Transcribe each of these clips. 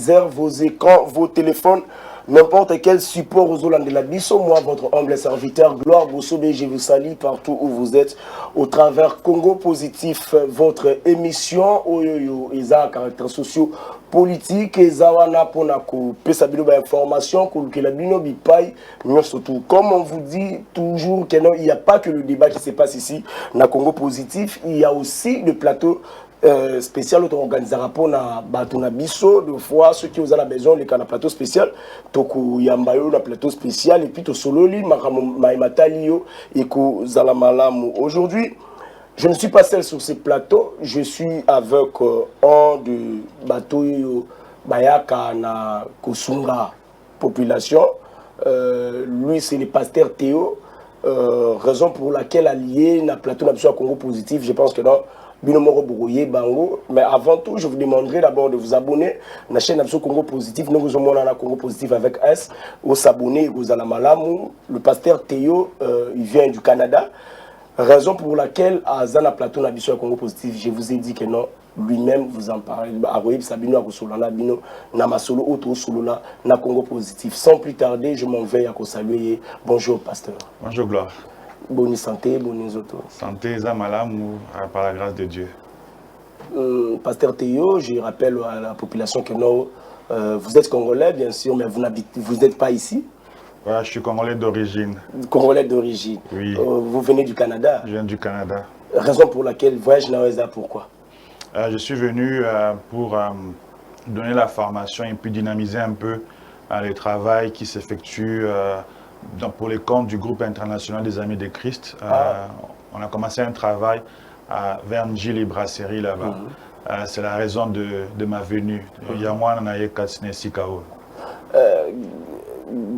téléviseurs, vos écrans, vos téléphones, n'importe quel support aux Hollandais de la Bisso. Moi, votre humble serviteur, Gloire Boussobé, je vous salue partout où vous êtes. Au travers Congo Positif, votre émission, Oyoyo, Isa, caractères sociaux, politique, Ezawana, Ponako, Pesabino, information, Kulkelabino, Bipai, surtout. Comme on vous dit toujours, qu'il n'y a pas que le débat qui se passe ici, na Congo Positif, il y a aussi le plateau spécial auto organisera pour na batuna biso de fois ceux qui ont la besoin les canaux plateau spécial toku yambayo na plateau spécial et puis to sololi maïmatalio et ko zalamalamu. Aujourd'hui je ne suis pas seul sur ce plateau, je suis avec un de bateau bayaka na kosunga population. Lui c'est le pasteur Théo, raison pour laquelle allié na plateau na biso à Congo Positif. Je pense que non Binomoro Bourouye, Bango. Mais avant tout, je vous demanderai d'abord de vous abonner à la chaîne Absolu Congo Positif. Nous vous avons un Congo Positif avec S. Vous s'abonner, vous allez malamu. Le pasteur Théo, il vient du Canada. Raison pour laquelle, à Zana Plateau, Nabiso Congo Positif, je vous ai dit que non, lui-même vous en parlez. Aroïb Sabino, Arosolana, Bino, Namasolo, Auto Solona, na Congo Positif. Sans plus tarder, je m'en vais à saluer. Bonjour, pasteur. Bonjour, Gloire. Bonne santé, bonne auto. Santé, Zamalam, par la grâce de Dieu. Pasteur Théo, je rappelle à la population que non, vous êtes congolais, bien sûr, mais vous n'êtes pas ici. Ouais, je suis congolais d'origine. Congolais d'origine. Oui. Vous venez du Canada. Je viens du Canada. Raison pour laquelle voyage Naweza, pourquoi je suis venu pour donner la formation et puis dynamiser un peu le travail qui s'effectue pour les comptes du groupe international des Amis de Christ. On a commencé un travail vers Njili et Brasserie là-bas. C'est la raison de ma venue. Yamwa Nanaye Katsine Sikao.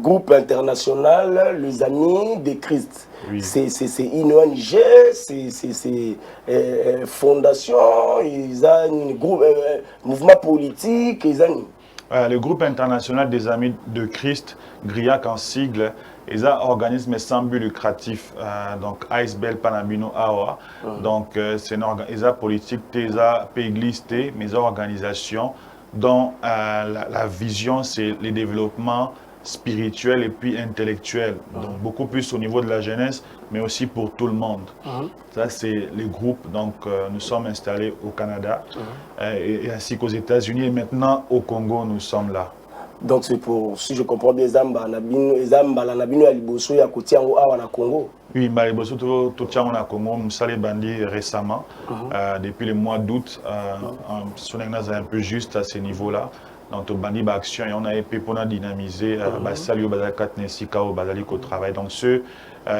Groupe international, les Amis de Christ. Oui. C'est une ONG, c'est fondation, ils ont un groupe, mouvement politique, ils ont... Le groupe international des Amis de Christ, GRIAC en sigle, ils ont un organisme sans but lucratif, donc Icebell Panamino Awa. Donc c'est une organisation politique, ils ont église, mais ils ont organisation dont la vision c'est le développement spirituel et puis intellectuel. Donc beaucoup plus au niveau de la jeunesse, mais aussi pour tout le monde. Ça c'est les groupes. Donc nous sommes installés au Canada et ainsi qu'aux États-Unis et maintenant au Congo nous sommes là. Donc c'est pour, si je comprends bien, Zamba Nabino Aliboso ya Kotiango Awa na Congo. Oui, Aliboso Totiango na Congo, nous sommes bandits récemment, depuis le mois d'août, on est un peu juste à ce niveau-là. Donc, bandi action et on a épée pour dynamiser Basalio Bazaka Tnesika au Bazaliko travail. Donc, ceux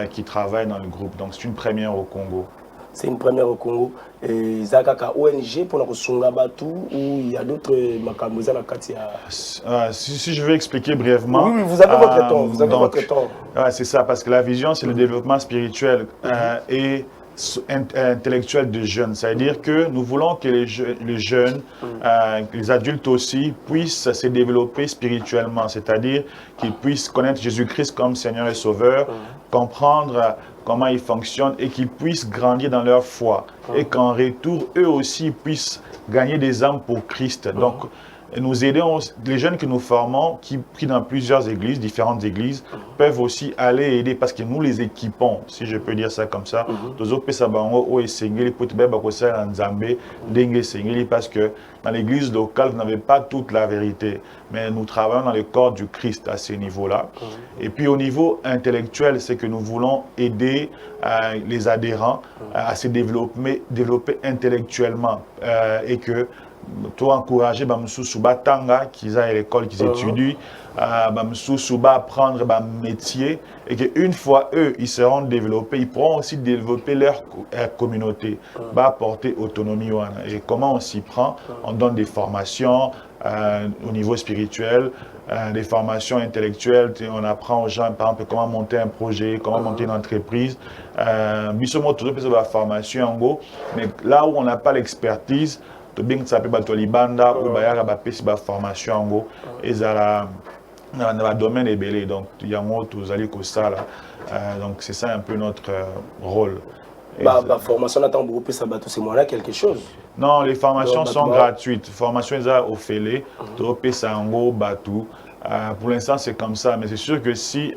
qui travaillent dans le groupe. Donc, c'est une première au Congo. C'est une première au Congo. Et Zakaka ONG pour la Sungabatu ou il y a d'autres Makamboza la Katia. Si je veux expliquer brièvement. Oui, vous avez votre temps. Vous avez votre temps. C'est ça, parce que la vision, c'est le développement spirituel et intellectuel des jeunes. C'est-à-dire que nous voulons que les jeunes, les adultes aussi, puissent se développer spirituellement. C'est-à-dire qu'ils puissent connaître Jésus-Christ comme Seigneur et Sauveur, comprendre comment il fonctionne et qu'ils puissent grandir dans leur foi. Et qu'en retour, eux aussi puissent gagner des âmes pour Christ. Donc, nous aidons les jeunes que nous formons, qui dans plusieurs églises, différentes églises, peuvent aussi aller aider parce que nous les équipons, si je peux dire ça comme ça. Parce que dans l'église locale, vous n'avez pas toute la vérité. Mais nous travaillons dans le corps du Christ à ce niveau-là. Et puis au niveau intellectuel, c'est que nous voulons aider les adhérents à se développer intellectuellement et que toi encourager Bamsou Batanga qui a l'école qui étudient Bamsou apprendre métier et qu'une fois eux ils seront développés, ils pourront aussi développer leur communauté, apporter autonomie. Et comment on s'y prend? On donne des formations au niveau spirituel, des formations intellectuelles, on apprend aux gens par exemple comment monter un projet, comment monter une entreprise. Bissomo toujours fait la formation en gros, mais là où on n'a pas l'expertise, bien que ça peut être libanda ou bayara ba pesi ba formation en gros et ça dans le domaine des belés donc il y a moi tous allez que ça là donc c'est ça un peu notre rôle formation attend beaucoup ça bateau c'est moi là quelque chose. Non, les formations sont gratuites. Formation ils ont offert topé sango bateau. Pour l'instant c'est comme ça, mais c'est sûr que si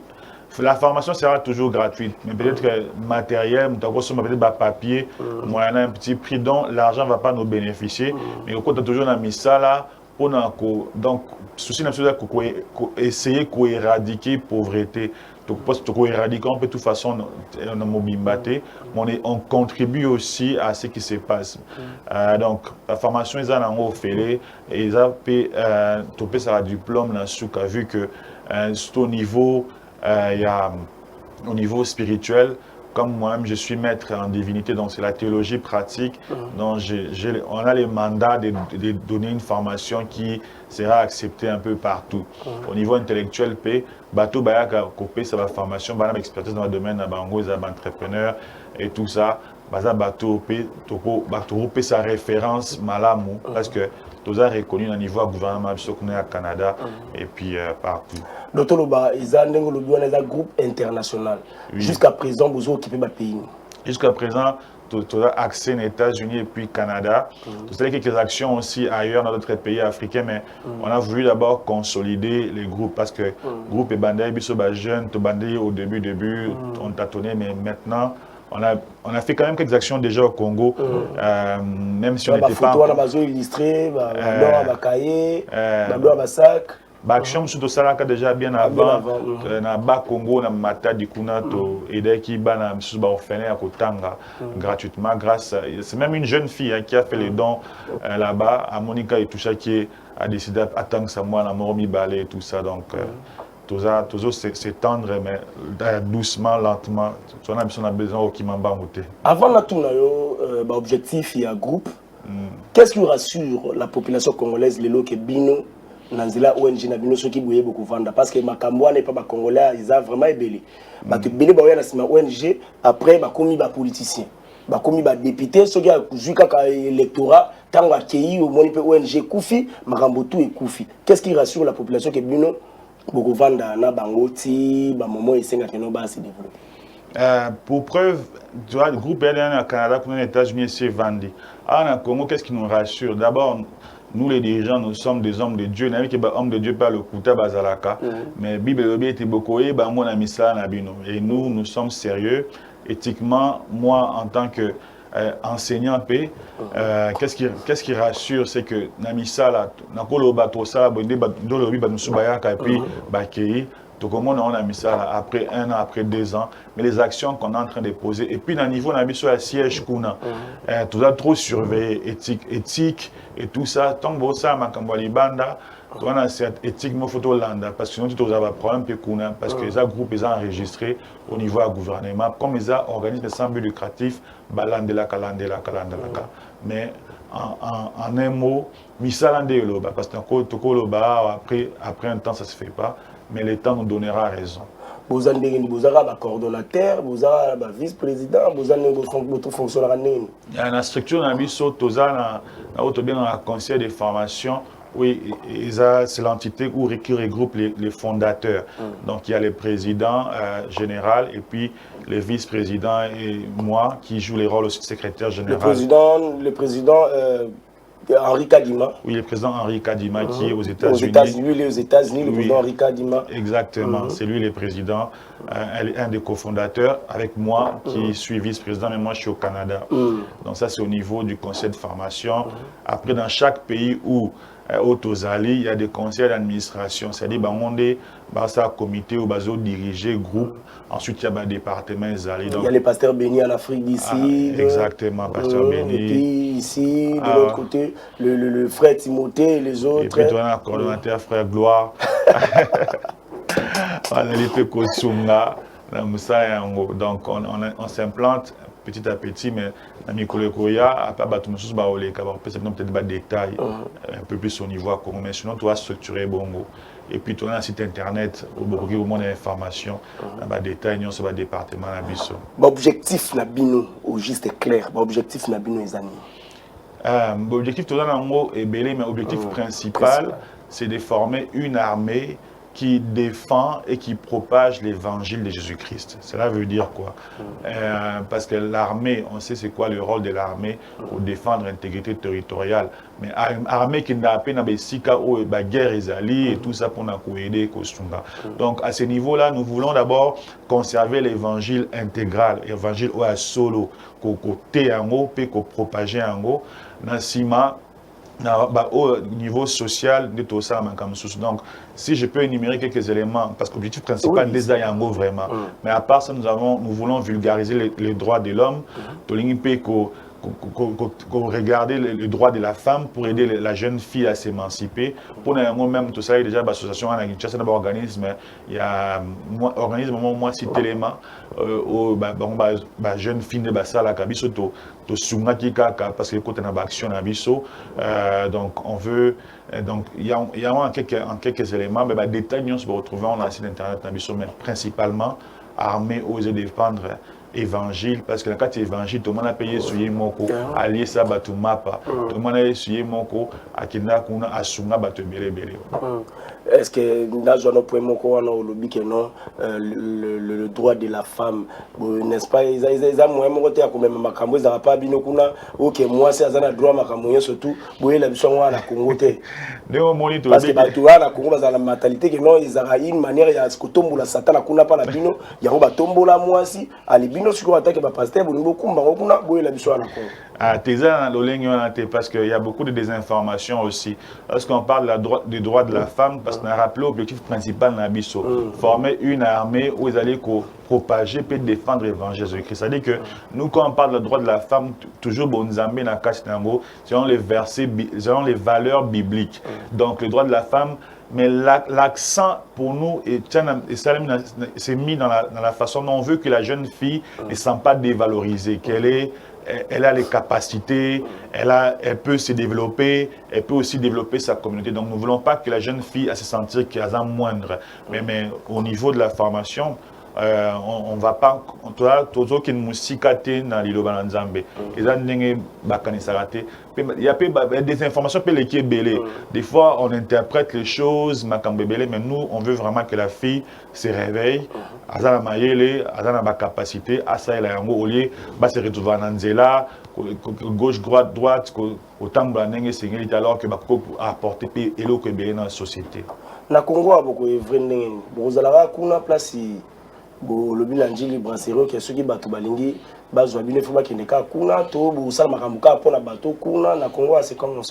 la formation sera toujours gratuite, mais peut-être que matériel, peut-être papier, moyen un petit prix, donc l'argent ne va pas nous bénéficier. Mais au côté toujours on a mis ça là. Donc, souci essayer d'éradiquer la pauvreté. Parce que éradiquer, on peut de toute façon, on contribue aussi à ce qui se passe. Donc, la formation, ils ont offert, et ils ont fait un diplôme dans le vu que au niveau, au niveau spirituel, comme moi-même, je suis maître en divinité, donc c'est la théologie pratique. Donc, on a le mandat de donner une formation qui sera acceptée un peu partout. Au niveau intellectuel, bateau bayaka copé ça va formation, bah expertise dans le domaine de bango, les entrepreneurs et tout ça. Bateau sa référence malamu parce que tout a reconnu au niveau gouvernement au Canada et puis partout. Docteur Loba, ils ont un groupe international. Jusqu'à présent, vous avez occupé votre pays. Jusqu'à présent, tu as accès aux États-Unis et puis Canada. Tu as quelques actions aussi ailleurs dans d'autres pays africains, mais on a voulu d'abord consolider les groupes parce que le groupe est bandé, jeune, bandé au début, on t'a tonné, mais maintenant, on a fait quand même quelques actions déjà au Congo, même si on n'était pas... On a besoin illustré, on a cahier, on a sac. Action sur ça déjà bien avant na ba Congo na mata du kuna to aider qui bana msu ba orphelin à Kotanga gratuitement grâce c'est même une jeune fille qui a fait les dons là-bas à Monica et tout ça qui a décidé d'attendre ça moi na Moromi Balé et tout ça donc toujours c'est tendre mais doucement lentement on a besoin au Kimamba Mouté. Avant la tourne objectif il y a groupe qu'est-ce qui rassure la population congolaise les lots que bino Nanzila ONG na bino soki boye beaucoup vendre parce que makambo n'est pas ba congolais ils ont vraiment ébélé ba que belé ba na sima ONG après ba komi ba politicien ba komi ba député soki a juka ka électorat tango akei au moni pe ONG kufi makambo tout et kufi qu'est-ce qui rassure la population que bino beaucoup vendre na bangoti ba momo esenga keno ba se développer. Pour preuve, tu vois, le groupe LN au Canada, pour les États-Unis, c'est vendu. En Congo, qu'est-ce qui nous rassure? D'abord, nous les dirigeants, nous sommes des hommes de Dieu. Nous sommes des hommes de Dieu par le Kouta Bazalaka. Mais la Bible était beaucoup et nous, nous sommes sérieux. Éthiquement, moi, en tant qu'enseignant paix, qu'est-ce qui rassure? C'est que Namisala, on a mis ça après 1 an, après 2 ans, mais les actions qu'on est en train de poser, et puis dans le niveau, on a mis sur la siège qu'on a, tout ça trop surveillé, éthique et tout ça, tant que ça, Makambwalibanda, on a cette éthique, il faut Landa, parce que sinon, tu as un problème, parce que les groupes, ils ont enregistré au niveau du gouvernement, comme ils ont organisé sans but lucratif, Balandelaka. Mais en un mot, Misalande Loba, parce que après un temps, ça ne se fait pas. Mais le temps nous donnera raison. Vous avez un coordonnateur, vous avez un vice-président, vous avez un fonctionnaire. Il y a une structure dans le conseil de formation. Oui, c'est l'entité qui regroupe les fondateurs. Donc il y a le président général et puis les vice-présidents et moi qui joue les rôles aussi de secrétaire général. Le président Henri Kadima. Oui, le président Henri Kadima qui est aux États-Unis. Aux États-Unis, le président Henri Kadima. Exactement, c'est lui le président, un des cofondateurs, avec moi qui suis vice-président, mais moi je suis au Canada. Donc ça c'est au niveau du conseil de formation. Après, dans chaque pays où Autozali, il y a des conseils d'administration, c'est-à-dire on est un comité où on diriger groupe. Ensuite, il y a un département. Il y a les pasteurs bénis en Afrique d'ici. Exactement, pasteur béni. Et puis ici, de l'autre côté, le frère Timothée et les autres. Et puis, tu as un coordonnateur, frère Gloire. Donc, on s'implante petit à petit, mais dans Mikolokoya, peut-être des détails un peu plus au niveau Congo, mais sinon, tu vas structurer Bongo. Et puis, tu as un site internet où beaucoup d'informations, des détails sur le département. L'objectif Nabino, au juste clair, l'objectif Nabino est ami. L'objectif, tu as un mot est belé, mais l'objectif principal, c'est de former une armée qui défend et qui propage l'évangile de Jésus-Christ. Cela veut dire quoi? Parce que l'armée, on sait c'est quoi le rôle de l'armée pour défendre l'intégrité territoriale. Mais l'armée qui n'a pas de guerre et tout ça pour nous aider. Donc à ce niveau-là, nous voulons d'abord conserver l'évangile intégral, l'évangile au solo, côté en haut, puis propager en haut, au niveau social de tout ça. Donc, si je peux énumérer quelques éléments, parce que l'objectif principal des Ayango vraiment, mais à part ça, nous voulons vulgariser les droits de l'homme, regarder les droits de la femme pour aider la jeune fille à s'émanciper. Pour nous-mêmes, tout ça, il y a déjà l'association à Kinshasa, un organisme, il y a un organisme, moi, cité les mains, jeune fille de Bassa, la Kabiso, parce que côté de l'action, donc on veut, donc il y a en quelques éléments, mais détails, on se retrouve on a site internet, mais principalement armés, oser défendre évangile, parce que dans le cas de l'évangile, tout le monde a payé sur Yemoko, allié ça, tout mapa, tout le monde a sur Yemoko, à Kina, Kuna, à Sunga, Batu Bele Bele. Est-ce que dans le point le droit de la femme, n'est-ce pas, ils ont moins de comme ma cambo, ils n'ont pas bien kuna, ok, moi c'est un droit ma cambo, surtout, vous la mission à la Congo. Parce que tu as la Congo, la mentalité que non, ils ont une manière, il y a ce que tombe la satan, la kuna pas la bino, il y a un tombo la moi si, à l'ibino, si on attaque ma pasteur, vous n'avez pas beaucoup, la mission à la Congo. Parce qu'il y a beaucoup de désinformation aussi. Lorsqu'on parle des droits de la femme, parce qu'on a rappelé l'objectif principal de Nabiso, former une armée où ils allaient propager et défendre l'évangile de Jésus-Christ. C'est-à-dire que nous, quand on parle des droits de la femme, toujours bonzambé dans le selon les versets, selon les valeurs bibliques. Donc, le droit de la femme, mais l'accent pour nous c'est mis dans la façon dont on veut que la jeune fille ne se sente pas dévalorisée, elle a les capacités, elle peut se développer, elle peut aussi développer sa communauté. Donc nous ne voulons pas que la jeune fille se sentir qu'elle est moindre. Mais au niveau de la formation, on ne va pas, tous ceux qui nous sikate dans l'île Bananzambe, il y a des informations qui sont belées. Des fois, on interprète les choses, mais nous, on veut vraiment que la fille se réveille, elle a la capacité, elle a au lieu de se retrouver en Anzela, gauche, droite, autant de alors que apporter dans la société. Na Congo a beaucoup de vous avez place le bilan de brasserie qui est ce qui bat balingi bazwa bine fuma qui n'est qu'à kuna to bu sala makamuka pour na bateau kuna na Congo c'est comment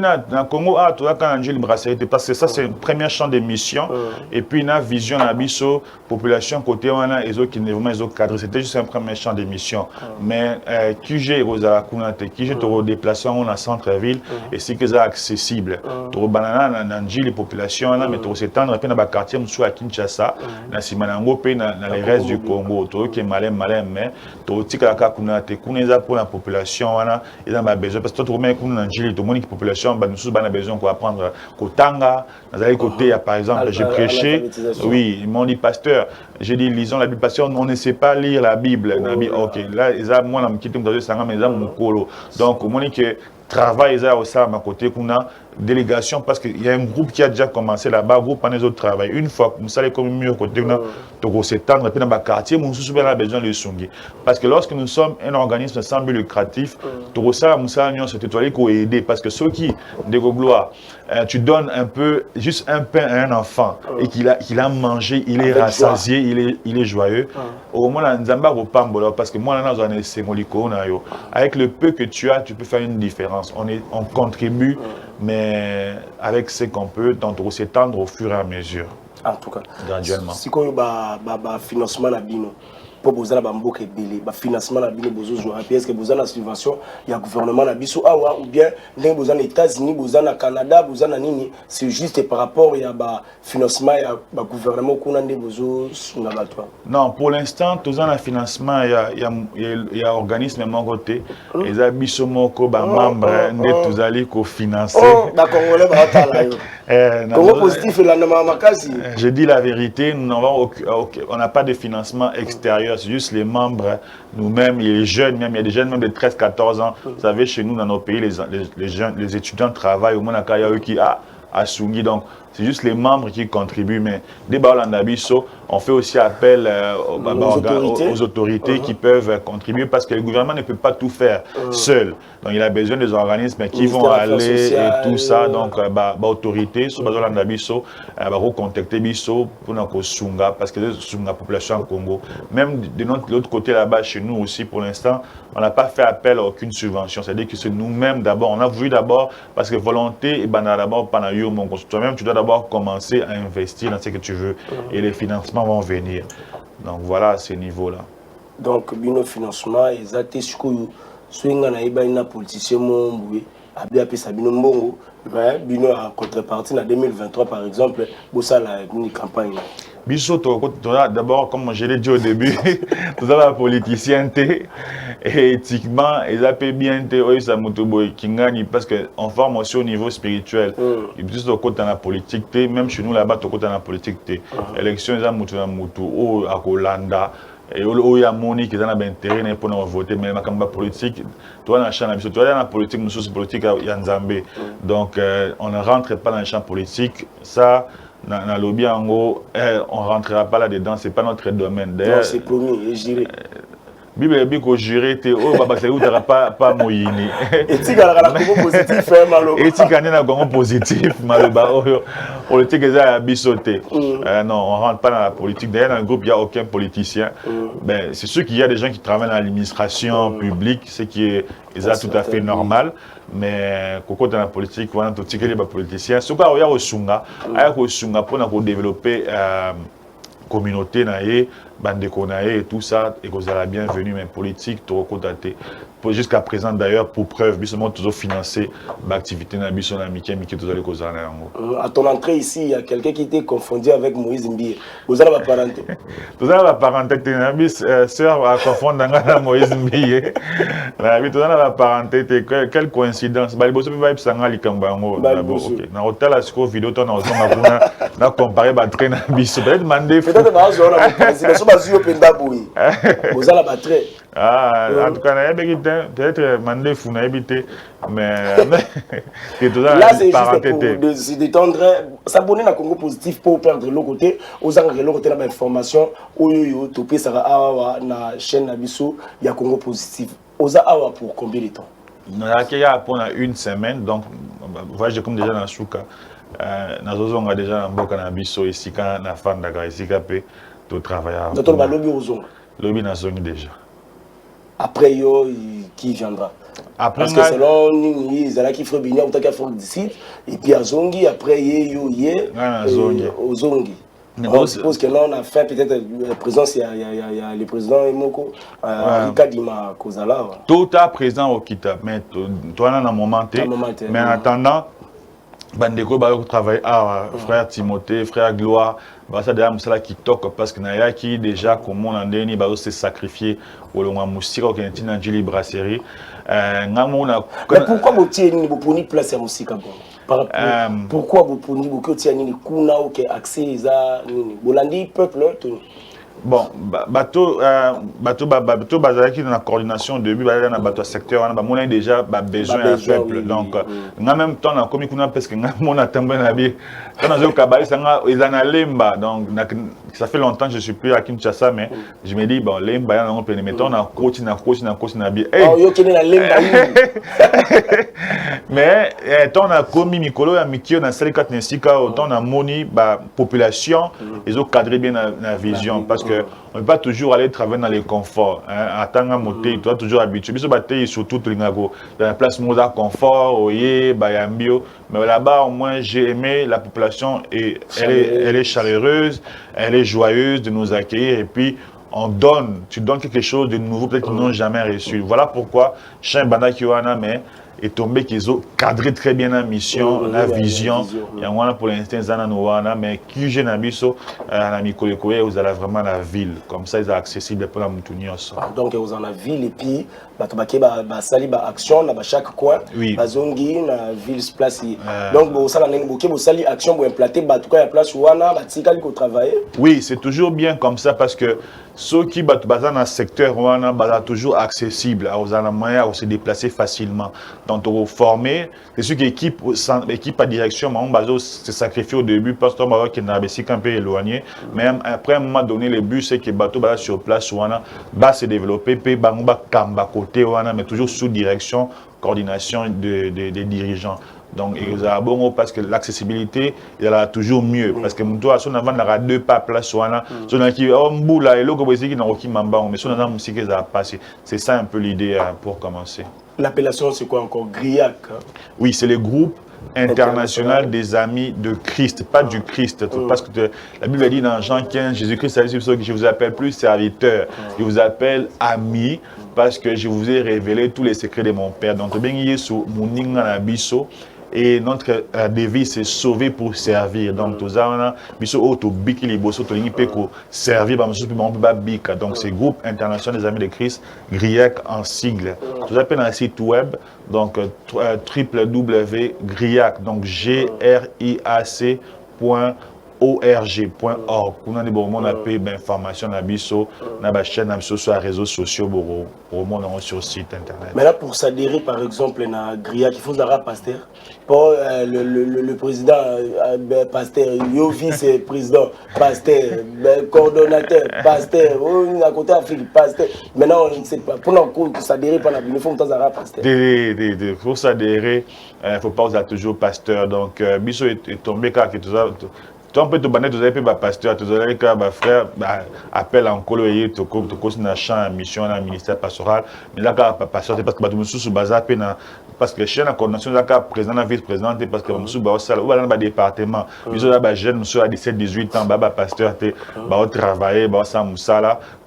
na Congo a to aka Angel brasserie parce que ça c'est un premier champ de mission et puis na vision na biso population côté wana ezo qui vraiment ezo cadre c'était juste un premier champ de mission mais QG Rosa kuna te QG to déplacer on a centre ville et c'est que ça accessible to banana na Angel population là mais to s'étendre puis na ba quartier msou à Kinshasa na Simanango pe na les restes du Congo to que malin mais to tika ka kuna te kuneza pour la population wana ils ont besoin parce que to mais kuna Angeli tout le monde qui population nous a besoin qu'on apprendre Kotanga dans côté par exemple j'ai prêché oui ils m'ont dit pasteur j'ai dit lisons la Bible pasteur on ne sait pas lire la Bible ok là ils ont moi me quitter dans ça mais ils ont mon colo donc au moment que travail ça aussi à ma côté qu'on a délégation parce qu'il y a un groupe qui a déjà commencé là-bas, groupe en les autres travail. Une fois que vous allez comme mieux côté on s'étendre et puis dans le quartier, nous avons besoin de sungi. Parce que lorsque nous sommes un organisme sans but lucratif, tout ça, nous allons se tutoyer pour aider parce que ceux qui de gloire, tu donnes un peu juste un pain à un enfant et qu'il a mangé, il est rassasié, il est joyeux. Au moins nous avons pas parce que moi là dans un sémoliko avec le peu que tu as, tu peux faire une différence. On contribue mais avec ce qu'on peut, donc s'étendre au fur et à mesure. En tout cas, graduellement. Si on a un financement, pour vous avez un financement, est-ce que vous avez une subvention, il y a un gouvernement ou bien vous avez les États-Unis, vous avez le Canada, vous avez Nini, c'est juste par rapport à un financement, il y a un gouvernement qui a besoin de non, pour l'instant, tout un financement, il y a un organisme de mon côté, les habitants membres, tous allés financer. D'accord, positif, je dis la vérité, on n'a pas de financement extérieur, c'est juste les membres, nous-mêmes, les jeunes, même, il y a des jeunes même de 13-14 ans. Vous savez, chez nous, dans nos pays, les étudiants travaillent au moins à Sungi. Donc, c'est juste les membres qui contribuent. Mais des Baolandabiso, on fait aussi appel aux autorités qui peuvent contribuer parce que le gouvernement ne peut pas tout faire seul. Donc il a besoin des organismes qui vont aller et tout ça. Donc, autorité, sur Baolandabiso, contacter Biso pour nous sunga parce que c'est la population en Congo. Même de l'autre côté là-bas, chez nous aussi, pour l'instant, on n'a pas fait appel à aucune subvention. C'est-à-dire que c'est nous-mêmes d'abord. On a voulu d'abord, parce que volonté, et d'abord, toi-même, tu dois d'abord commencer à investir dans ce que tu veux. Et les financements vont venir. Donc voilà à ce niveau-là. Donc, le financement, exact, ce que les politiciens ont en contrepartie en 2023, par exemple, pour ça, la campagne. D'abord, comme je l'ai dit au début, tout ça, la politicienne, et éthiquement, ils appellent bien parce qu'on forme aussi au niveau spirituel. Et puis, au côté de la politique, même chez nous là-bas, au côté de la politique, élection, ils ont à Hollanda. Et il y a Moni qui a intérêt pour nous voter, mais la politique, toi dans le champ tu dans la politique, nous sommes politique à Nzambé. Donc on ne rentre pas dans le champ politique. Ça, dans le lobby en gros, on ne rentrera pas là-dedans, ce n'est pas notre domaine. Non, c'est promis, je dirais. Bible dit que juré te oh baba c'est où t'auras pas moyini. Et tu gagnes la Congo positif malo. Et tu gagnes la Congo positif malo ba politique ça a bisoté. Non, on rentre pas dans la politique. D'ailleurs dans le groupe il y a aucun politicien. Ben c'est sûr qu'il y a des gens qui travaillent dans l'administration publique, ce qui est tout à fait normal. Mais quand dans la politique, on a tout les politiciens. Ce qu'il y a au Sunga, pour nous développer communauté naïe, bandeko naïe et tout ça, et que vous avez la bienvenue, mais politique, tout recontacté. Jusqu'à présent d'ailleurs, pour preuve, nous sommes toujours financé l'activité de Bisson Mickey qui est toujours à ton entrée ici, il y a quelqu'un qui était confondu avec Moïse Mbiye. Vous avez la parenté. Vous avez la parenté, sœur à confondre avec Moïse Mbiye. Vous avez la parenté, quelle coïncidence. Il y a des gens qui ont été dans l'hôtel, la vidéo, on a comparé les trains à Bisson. Peut-être demander. Peut-être vous avez la batterie. Ah, en tout cas, peut-être demander Funa habiter, mais là c'est juste pour se détendre, s'abonner à Congo Positif pour perdre l'autre côté, aux angles de l'autre côté l'information, où yo topé ça va na chaîne Nabiso, il y a Congo Positif. Aux awa pour combien de temps? Il y a pour une semaine, donc voyage comme déjà dans Souka, on a déjà dans Boka Nabiso ici quand na fan Dakar ici capé tout travailler. D'autres ba lobby aux ongles. Lobby na zone déjà. Après yo qui viendra. Après parce que selon ils allaient qui ferait bien ou qui fait d'ici et puis à Zongi après aux Zongi. On suppose que là on a fait peut-être la présence il y a le président Emoko Kadima Kozala. Tout à présent au Kita mais toi dans un moment mais en attendant bandeko ba travailler frère Timothée, frère Gloire, ça déjà musala qui toque parce que naya qui déjà comme on en dernier ba se sacrifier au long musika qui est dans Julie Brasserie ngamona. Mais pourquoi vous tiens vous prenez place à musika bon? Pourquoi vous prenez vous tiens ni kuna ou que accès ça ni bolandi peuple bon bateau bazaki dans la coordination début bazaki dans bateau secteur on a mon déjà besoin à peuple donc en même temps na komi kuna parce que on a tombé na bi quand on a kabali sanga ils en a lemba donc ça fait longtemps que je suis plus à Kinshasa mais je me dis bon lemba on peut mettons na coach na bi oh yo kene na lemba mais tant na komi mikolo ya mikio na sali kat nesika autant na moni ba population ils ont cadré bien la vision parce que on ne peut pas toujours aller travailler dans les conforts. En tant que moté, tu dois toujours habituer. Surtout dans la place Moza confort, Oye, Bayambio. Mais là-bas, au moins, j'ai aimé la population et elle est chaleureuse, elle est joyeuse de nous accueillir. Et puis, tu donnes quelque chose de nouveau, peut-être qu'ils n'ont jamais reçu. Voilà pourquoi, chez Banda Kiwana, mais est tombé qu'ils ont cadré très bien la mission, la vision. Il y a pour l'instant, mais qui j'ai n'abisso, vous avez vraiment la ville. Comme ça, ils sont accessibles pour la Moutouni. Donc, vous en avez la ville et puis, sali action dans chaque coin. Bazongi, la ville se place. Donc, vous sali action pour implanter, tout cas, la place où on a, travailler. Oui, c'est toujours bien comme ça parce que ceux qui sont dans le secteur, on a toujours accessible, aux moyens de se déplacer facilement. Donc, pour former, c'est sûr qu'équipe à direction, mon bazo se sacrifie au début parce que moi qui n'a pas un peu éloigné. Mais après un moment donné, le but c'est que bateau va sur place va se développer, puis va kamba côté mais toujours sous direction, coordination des dirigeants. Donc, il y a bon parce que l'accessibilité, il y a toujours mieux. Parce que toi, si on a 2 pas place, si on a qui mboula et l'autre qui n'a aucun mamba, mais si on a musique qui a passé, c'est ça un peu l'idée pour commencer. L'appellation, c'est quoi encore? GRIAC? Oui, c'est le groupe international des amis de Christ, pas du Christ. Parce que la Bible dit dans Jean 15, Jésus-Christ a dit que je vous appelle plus serviteur, je vous appelle ami, parce que je vous ai révélé tous les secrets de mon Père. Donc, bien Yesu, Mouninga Nabiso. Et notre devise, c'est sauver pour servir. Donc, tout ça, biso auto biki liboso to lingi peko servir ba musu pe ba bika. Donc, c'est groupe international des amis de Christ, GRIAC en sigle. Tout ça appelle un site web, donc www.griac, donc GRIAC.org. Pour nous bon on appelle information na biso na ba chaîne na biso sur les réseaux sociaux pour monde sur site internet. Mais là pour s'adhérer par exemple na GRIAC il faut avoir pasteur. Pour le président pasteur, le vice-président pasteur, le coordonnateur pasteur, à côté Afrique pasteur. Maintenant on ne sait pas pour s'adhérer par la il faut avoir pasteur. Pour s'adhérer, il faut pas toujours pasteur. Donc biso est tombé car que tout ça on peut te banner, tu as un pasteur, tu as un frère, appel en colo et tu as un champ, mission, un ministère pastoral. Mais là, pasteur, c'est parce que tu as sous bazar, parce que chez la coordination, tu as président, vice-président, parce que tu as un département. Ils ont un jeune, monsieur à 17-18 ans, pasteur, tu as travaillé, tu as un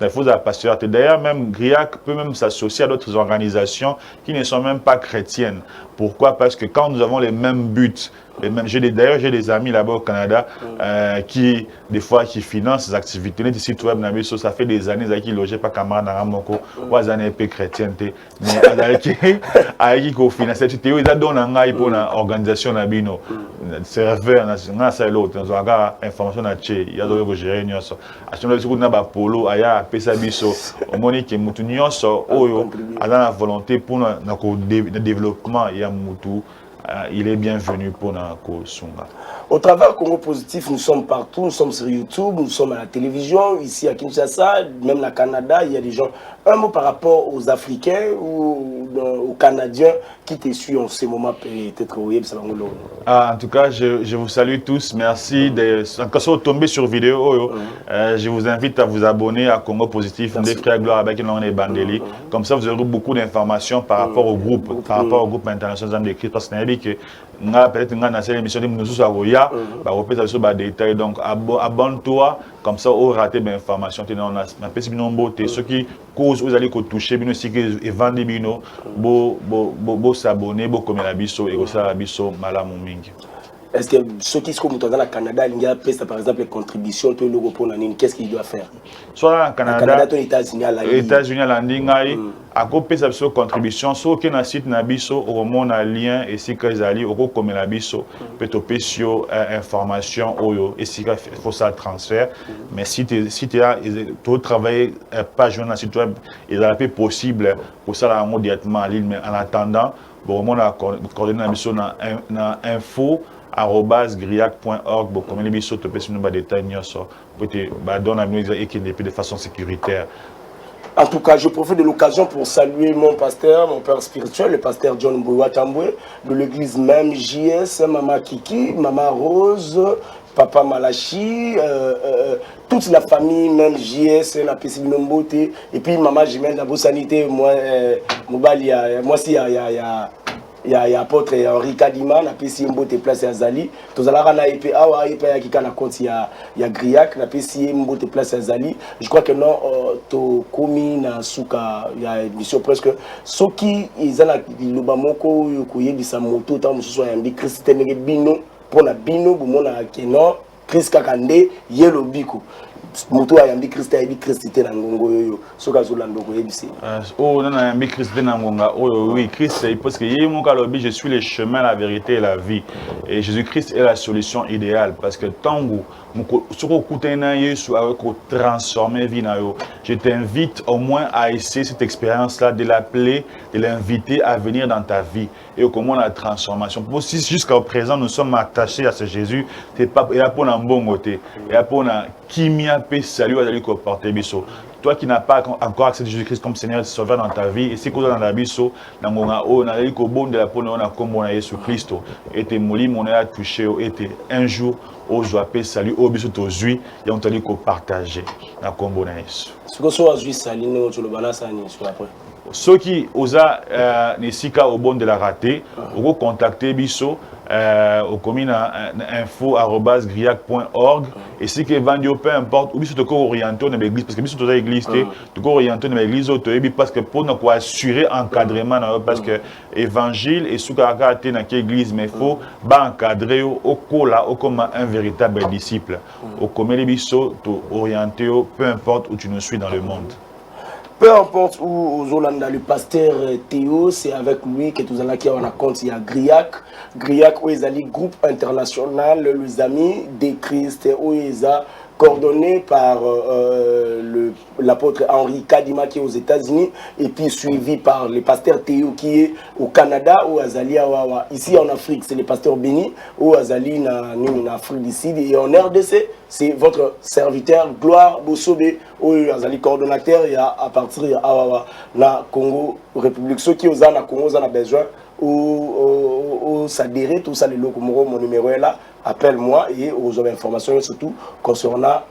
il faut un pasteur. D'ailleurs, même GRIAC peut même s'associer à d'autres organisations qui ne sont même pas chrétiennes. Pourquoi? Parce que quand nous avons les mêmes buts, d'ailleurs, j'ai des amis là-bas au Canada qui, des fois, qui financent ces activités. Les sites web, ça fait des années qu'ils logeaient pas camarades dans Ramoko, ou à des peu chrétiens. Mais avec qui financent, ils ont donné un pour l'organisation Nabino. Serveur, c'est l'autre. Nous avons information à Tché, il y a d'autres que gérer. À ce moment-là, nous avons Polo, Aya, Pesabiso, au moment qui est Moutounion, à la volonté pour le développement, il y a Moutou. Il est bienvenu pour Nako Sunga. Au travers Congo Positif, nous sommes partout, nous sommes sur YouTube, nous sommes à la télévision, ici à Kinshasa, même au Canada, il y a des gens. Un mot par rapport aux Africains ou aux Canadiens qui te suivent en ce moment, peut-être au web. En tout cas, je vous salue tous. Merci de tomber sur vidéo. Je vous invite à vous abonner à Congo Positif, des frères Gloire avec une Bandeli. Comme ça, vous aurez beaucoup d'informations par rapport au groupe, international de Christ. Parce que peut-être que dans cette émission, nous avons détails. Donc, abonne-toi, comme ça, on raté des informations. Ceux qui causent, vous allez toucher, et vendre, vous s'abonner, vous commettre la biso, et ça, la biso, malamu mingi. Est-ce que ceux qui sont dans le Canada, il y a par exemple les contributions, qu'est-ce qu'il doit faire? Soit au Canada, aux États-Unis, à côté de cette contribution, soit qu'il y a un site Nabiso, au moment un lien, et si qu'ils allaient, au comme la biso, peut-être sur information, et si il faut ça transfert. Mais si tu as travaillé pas joindre un site web, il est possible pour ça immédiatement en ligne. Mais en attendant, au moment la coordonner Nabiso dans info. @griac.org pour comme les biso te pèse nous détails pour te donner de façon sécuritaire. En tout cas, je profite de l'occasion pour saluer mon pasteur, mon père spirituel, le pasteur John Mbouwa Tamboué, de l'église même JS, Maman Kiki, Maman Rose, Papa Malachi, toute la famille, même JS, la PC Nomboté, et puis Maman Jimène, la Sanité, moi, il y a apôtre Henri Kadima, na pesi mbote place ya Zali. Tozalaka na EP awa EP ya kikana compte ya GRIAC, na pesi mbote place ya Zali. Je crois que non to komi na suka ya émission presque soki izana liloba moko ko yebisa moto ta mususu ya mbi Christene bino pona bino bomona keno Chris Kakande yelo biko. Mutu ayambi Christ ayebi Christ te na ngongo yoyo soka zolando ko yebisi oh non ayambi Christ te na ngonga oh oui Christ parce que yemo kalobi je suis le chemin la vérité et la vie et Jésus-Christ est la solution idéale parce que tango soko kutena Yesu avec transformer vie na yo je t'invite au moins à essayer cette expérience là de l'appeler de l'inviter à venir dans ta vie et comment la transformation pour si jusqu'à présent nous sommes attachés à ce Jésus c'est pas il a pour na mbongo te il a pour na kimia pe salut à lui ko porter biso. Toi qui n'as pas encore accepté Jésus-Christ comme Seigneur et Sauveur dans ta vie, et si tu es dans la biso, dans mon na liko bon de la pone on a comme on a Jésus Christ et te moli mon a touché et un jour au joie salut au biso to zui et on t'a dit ko partager na kombo na Yesu. Ce que soit zui saline au le bana sani sur après. Ceux qui osa nesika au bon de la rater, au contacter biso au commune info@griac.org et si que vendu peu importe ou biso te orienté dans l'église parce que biso to église te orienté dans l'église parce que pour nous assurer encadrement parce que évangile et sous caractère dans l'église mais faut encadrer au cola au comme un véritable disciple au commune biso to orienté peu importe où tu nous suis dans le monde. Peu importe où Zolanda, le pasteur Théo, c'est avec lui que nous allons qui on a compte, il y a Griac. Griac, où ils ont groupe international, les amis de Christ, où ils ont coordonné par l'apôtre Henri Kadima qui est aux États-Unis et puis suivi par le pasteur Théo qui est au Canada ou Azali ici en Afrique c'est le pasteur Béni ou Azali en Afrique du Sud et en RDC c'est votre serviteur Gloire Bosobe ou Azali coordonnateur il y a à partir de la Congo République ceux qui ont na Congo ont besoin ou s'adhérer tout ça les locaux mon numéro est là appelle-moi et aux informations surtout concernant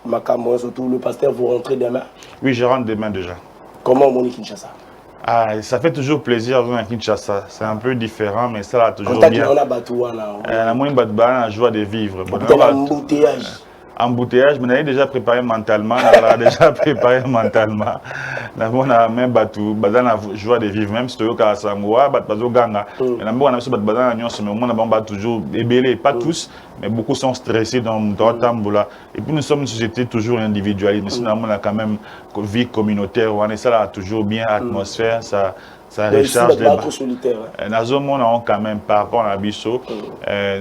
Makambo surtout le pasteur vous rentrez demain. Oui je rentre demain déjà. Comment Moni Kinshasa? Ah, ça fait toujours plaisir de venir à Kinshasa. C'est un peu différent, mais ça va toujours bien. On a Batouana. On a joie de vivre. Embouteillage. Embouteillage, mais on a déjà préparé mentalement. On a déjà préparé mentalement. On a même batou, la joie de vivre. Même si tu es au Kasamoa, batou ganga. On a toujours ébélé, pas tous, mais beaucoup sont stressés dans le Tamboula. Et puis nous sommes une société toujours individualiste. Mais sinon, on a quand même une vie communautaire. On est ça là, toujours bien, atmosphère, ça recharge les on a quand même par rapport à Bisso.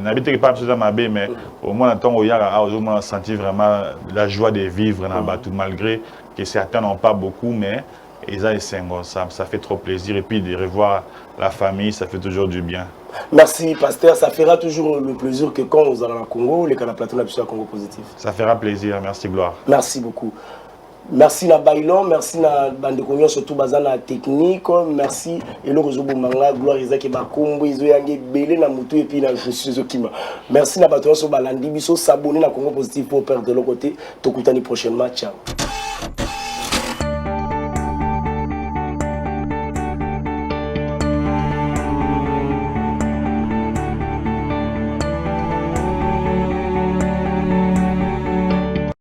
N'habitez pas dans ma baie, mais au moins, on a senti vraiment la joie de vivre dans Batou, malgré que certains n'ont pas beaucoup, mais ça fait trop plaisir. Et puis de revoir la famille, ça fait toujours du bien. Merci, pasteur. Ça fera toujours le plaisir que quand vous allez au Congo, les canaux plateau à Congo positif. Ça fera plaisir. Merci, Gloire. Merci beaucoup. Merci na bailon, merci na bande konyo surtout bazana technique, merci et le réseau Boumanga Gloire Isaac Bakombo izo yange belé na mutu et puis na Jésus Kima. Merci na bato so balandi biso s'abonner na Congo positif pour perdre de l'autre côté. Tokutani prochainement, ciao.